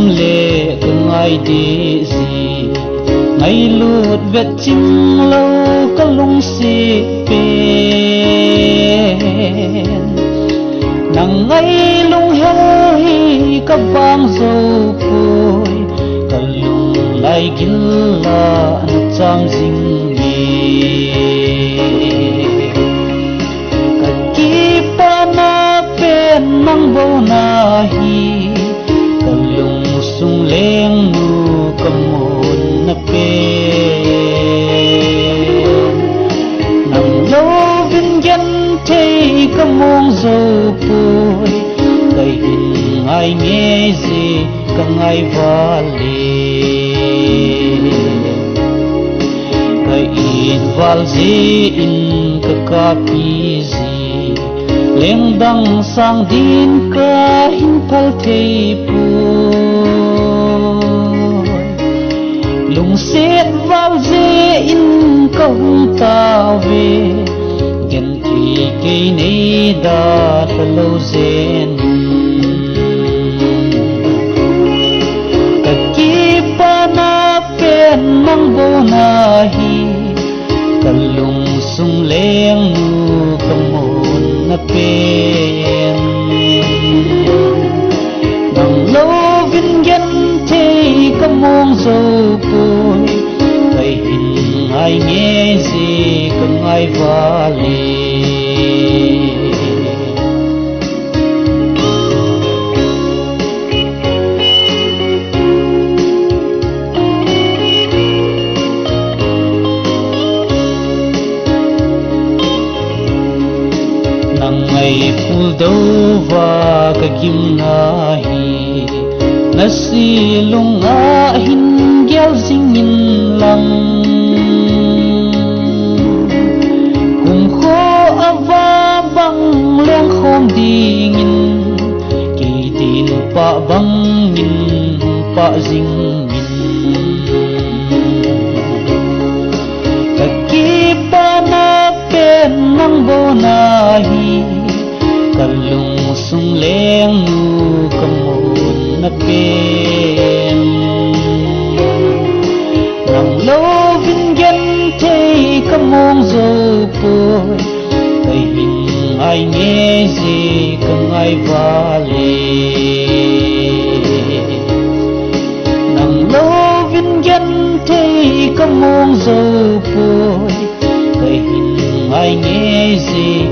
lệ cơ ngay đi gì ngày lụt vết chim lâu có lung xì bên nắng ngày lung heo hi có vang dâu phôi có lung lại gila chăm dinh nghề cả kipa na pen nang bầu na hi có lung sung leng nu có môn na pen nang lâu vinh danh thấy có mong dâu phôi cái hình ai nghe gì cả ngày và lệ cái in val gì in cái copy gì lên đăng sang din cả in phal thấy bùi lùng xét val gì in câu ta về gen thì cái này đã lâu zen nang bo na hi kalung sung leng nu kamon na pen nang lo vin gen te kamong zo poi kai hin ai nghe gì kam ai va le ngày phul đâu và cái kim na hi nasi lung a hin gel sing in lang cùng kho ava bang leng khom ding in kỳ tin pa bang in pa jing in cái ki pa na pen nang bo na hi kalung sung leng nu kamon na pen nang lo vin gen te kamong zo poi kai hin ai nghe gì kang ai va le nang lo vin gen te kamong zo poi kai hin ai nghe gì